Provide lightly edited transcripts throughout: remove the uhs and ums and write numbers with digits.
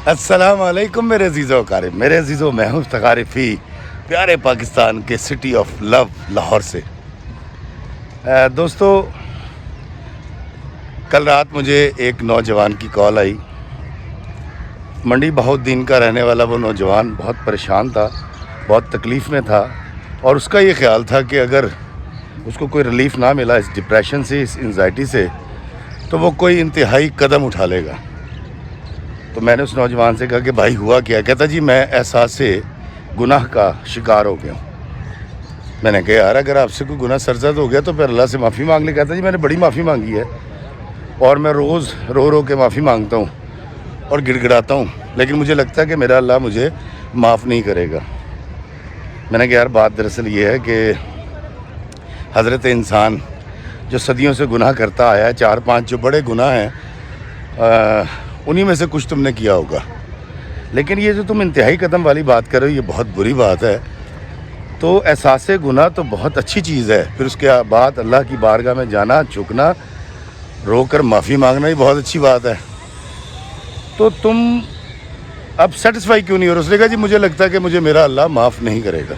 السلام علیکم میرے عزیزوں اقارب، میرے عزیزوں، میں ہوں افتخار فی پیارے پاکستان کے سٹی آف لو لاہور سے۔ دوستو، کل رات مجھے ایک نوجوان کی کال آئی۔ منڈی بہت دن کا رہنے والا وہ نوجوان بہت پریشان تھا، بہت تکلیف میں تھا، اور اس کا یہ خیال تھا کہ اگر اس کو کوئی ریلیف نہ ملا اس ڈپریشن سے، اس انزائٹی سے، تو وہ کوئی انتہائی قدم اٹھا لے گا۔ تو میں نے اس نوجوان سے کہا کہ بھائی ہوا کیا؟ کہتا جی میں احساس گناہ کا شکار ہو گیا ہوں۔ میں نے کہا یار اگر آپ سے کوئی گناہ سرزد ہو گیا تو پھر اللہ سے معافی مانگ لے۔ کہتا جی میں نے بڑی معافی مانگی ہے، اور میں روز رو رو کے معافی مانگتا ہوں اور گڑ گڑاتا ہوں، لیکن مجھے لگتا ہے کہ میرا اللہ مجھے معاف نہیں کرے گا۔ میں نے کہا یار بات دراصل یہ ہے کہ حضرت انسان جو صدیوں سے گناہ کرتا آیا ہے، 4-5 جو بڑے گناہ ہیں انہی میں سے کچھ تم نے کیا ہوگا، لیکن یہ جو تم انتہائی قدم والی بات کر رہے ہو یہ بہت بری بات ہے۔ تو احساس گناہ تو بہت اچھی چیز ہے، پھر اس کے بعد اللہ کی بارگاہ میں جانا، جھکنا، رو کر معافی مانگنا ہی بہت اچھی بات ہے۔ تو تم اب سیٹسفائی کیوں نہیں ہو؟ اس نے کہا جی مجھے لگتا ہے کہ مجھے میرا اللہ معاف نہیں کرے گا۔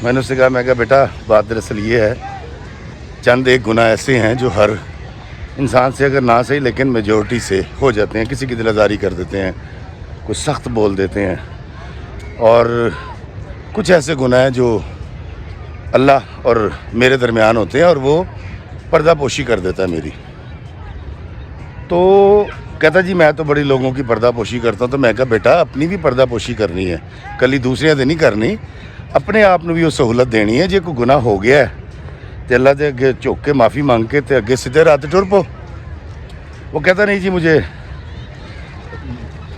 میں نے اس سے کہا بیٹا بات دراصل یہ ہے، چند ایک گناہ ایسے ہیں جو ہر انسان سے اگر نہ صحیح لیکن میجورٹی سے ہو جاتے ہیں، کسی کی دل آزاری کر دیتے ہیں، کچھ سخت بول دیتے ہیں، اور کچھ ایسے گناہ ہیں جو اللہ اور میرے درمیان ہوتے ہیں اور وہ پردہ پوشی کر دیتا ہے میری۔ تو کہتا جی میں تو بڑی لوگوں کی پردہ پوشی کرتا ہوں۔ تو میں کہا بیٹا اپنی بھی پردہ پوشی کرنی ہے، کلی دوسریاں تو نہیں کرنی، اپنے آپ نے بھی وہ سہولت دینی ہے۔ جی کوئی گناہ ہو گیا ہے تو اللہ دے اگے جھک کے معافی مانگ کے تے اگے سیدھے راہ ٹر پو۔ وہ کہتا نہیں جی مجھے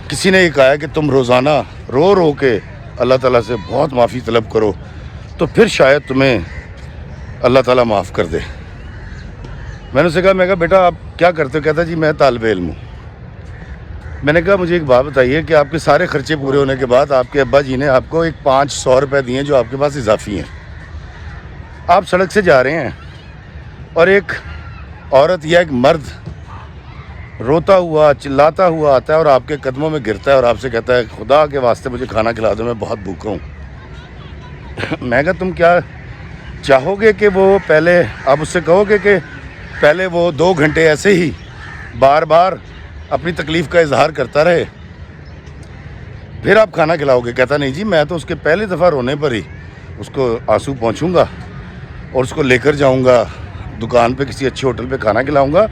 کسی نے یہ کہا ہے کہ تم روزانہ رو رو کے اللہ تعالیٰ سے بہت معافی طلب کرو تو پھر شاید تمہیں اللہ تعالیٰ معاف کر دے۔ میں نے اسے کہا بیٹا آپ کیا کرتے ہو؟ کہتا جی میں طالب علم ہوں۔ میں نے کہا مجھے ایک بات بتائیے کہ آپ کے سارے خرچے پورے ہونے کے بعد آپ کے ابا جی نے آپ کو ایک 500 روپے دیے جو آپ کے پاس اضافی ہیں، آپ سڑک سے جا رہے ہیں اور ایک عورت یا ایک مرد روتا ہوا چلاتا ہوا آتا ہے اور آپ کے قدموں میں گرتا ہے اور آپ سے کہتا ہے خدا کے واسطے مجھے کھانا کھلا دو، میں بہت بھوکا ہوں۔ میں کہا تم کیا چاہو گے کہ وہ پہلے آپ اس سے کہو گے کہ پہلے وہ 2 گھنٹے ایسے ہی بار بار اپنی تکلیف کا اظہار کرتا رہے پھر آپ کھانا کھلاؤ گے؟ کہتا نہیں جی میں تو اس کے پہلی دفعہ رونے پر ہی اس کو آنسو پہنچوں گا اور اس کو لے کر جاؤں گا دکان پہ، کسی اچھے ہوٹل پہ کھانا کھلاؤں گا،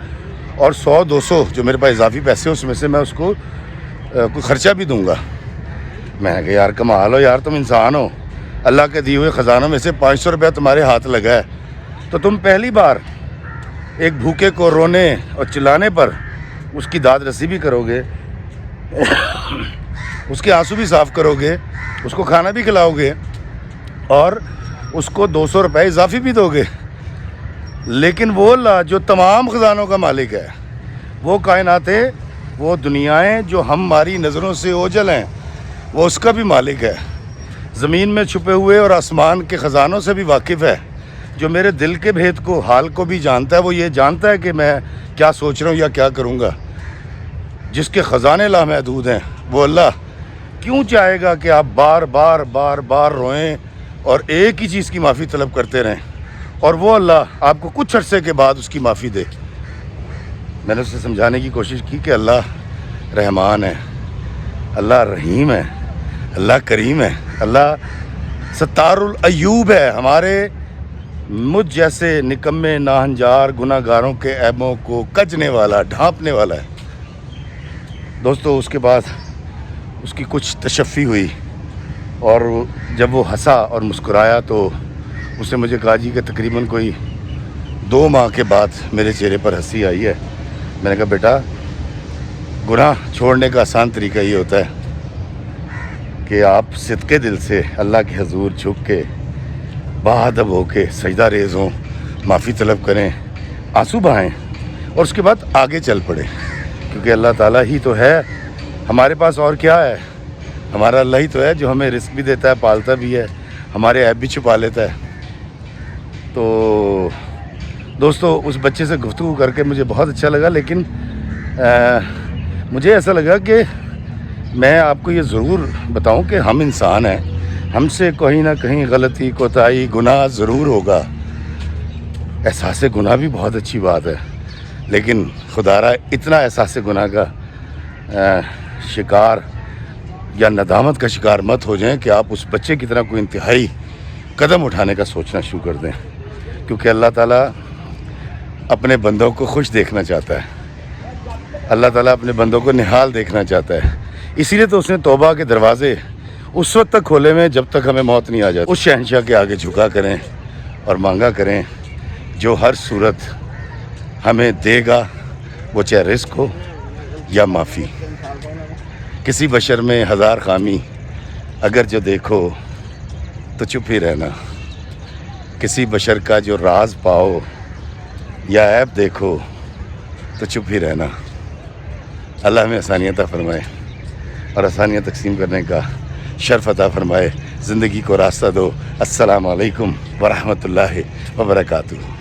اور 100-200 جو میرے پاس اضافی پیسے اس میں سے میں اس کو کوئی خرچہ بھی دوں گا۔ میں نے کہا یار کمال ہو یار، تم انسان ہو، اللہ کے دیے ہوئے خزانوں میں سے 500 روپیہ تمہارے ہاتھ لگا ہے تو تم پہلی بار ایک بھوکے کو رونے اور چلانے پر اس کی داد رسی بھی کرو گے، اس کے آنسو بھی صاف کرو گے، اس کو کھانا بھی کھلاؤ گے اور اس کو 200 روپے اضافی بھی دو گے۔ لیکن وہ اللہ جو تمام خزانوں کا مالک ہے، وہ کائناتیں، وہ دنیایں جو ہماری نظروں سے اوجھل ہیں، وہ اس کا بھی مالک ہے، زمین میں چھپے ہوئے اور آسمان کے خزانوں سے بھی واقف ہے، جو میرے دل کے بھید کو، حال کو بھی جانتا ہے۔ وہ یہ جانتا ہے کہ میں کیا سوچ رہا ہوں یا کیا کروں گا، جس کے خزانے لامحدود ہیں۔ وہ اللہ کیوں چاہے گا کہ آپ بار بار بار بار روئیں اور ایک ہی چیز کی معافی طلب کرتے رہیں، اور وہ اللہ آپ کو کچھ عرصے کے بعد اس کی معافی دے؟ میں نے اسے سمجھانے کی کوشش کی کہ اللہ رحمان ہے، اللہ رحیم ہے، اللہ کریم ہے، اللہ ستار العیوب ہے، ہمارے مجھ جیسے نکمے ناہنجار گناہ گاروں کے عیبوں کو کجنے والا، ڈھانپنے والا ہے۔ دوستو اس کے بعد اس کی کچھ تشفی ہوئی، اور جب وہ ہنسا اور مسکرایا تو اس نے مجھے کہا جی کہ تقریباً کوئی 2 ماہ کے بعد میرے چہرے پر ہنسی آئی ہے۔ میں نے کہا بیٹا گناہ چھوڑنے کا آسان طریقہ یہ ہوتا ہے کہ آپ صدقے دل سے اللہ کے حضور جھک کے باادب ہو کے سجدہ ریز ہوں، معافی طلب کریں، آنسو بہائیں، اور اس کے بعد آگے چل پڑیں، کیونکہ اللہ تعالیٰ ہی تو ہے، ہمارے پاس اور کیا ہے؟ ہمارا اللہ ہی تو ہے جو ہمیں رزق بھی دیتا ہے، پالتا بھی ہے، ہمارے عیب بھی چھپا لیتا ہے۔ تو دوستو اس بچے سے گفتگو کر کے مجھے بہت اچھا لگا، لیکن مجھے ایسا لگا کہ میں آپ کو یہ ضرور بتاؤں کہ ہم انسان ہیں، ہم سے کہیں نہ کہیں غلطی کوتاہی گناہ ضرور ہوگا. احساس گناہ بھی بہت اچھی بات ہے، لیکن خدا را اتنا احساس گناہ کا شکار یا ندامت کا شکار مت ہو جائیں کہ آپ اس بچے کی طرح کوئی انتہائی قدم اٹھانے کا سوچنا شروع کر دیں، کیونکہ اللہ تعالیٰ اپنے بندوں کو خوش دیکھنا چاہتا ہے. اللہ تعالیٰ اپنے بندوں کو نہال دیکھنا چاہتا ہے. اسی لیے تو اس نے توبہ کے دروازے اس وقت تک کھولے میں جب تک ہمیں موت نہیں آ جاتی. اس شہنشاہ کے آگے جھکا کریں اور مانگا کریں جو ہر صورت ہمیں دے گا، وہ چاہے رزق ہو یا معافی. کسی بشر میں ہزار خامی اگر جو دیکھو تو چپ ہی رہنا. کسی بشر کا جو راز پاؤ یا عیب دیکھو تو چپ ہی رہنا. اللہ ہمیں آسانیاں عطا فرمائے اور آسانیاں تقسیم کرنے کا شرف عطا فرمائے. زندگی کو راستہ دو. السلام علیکم ورحمۃ اللہ وبرکاتہ.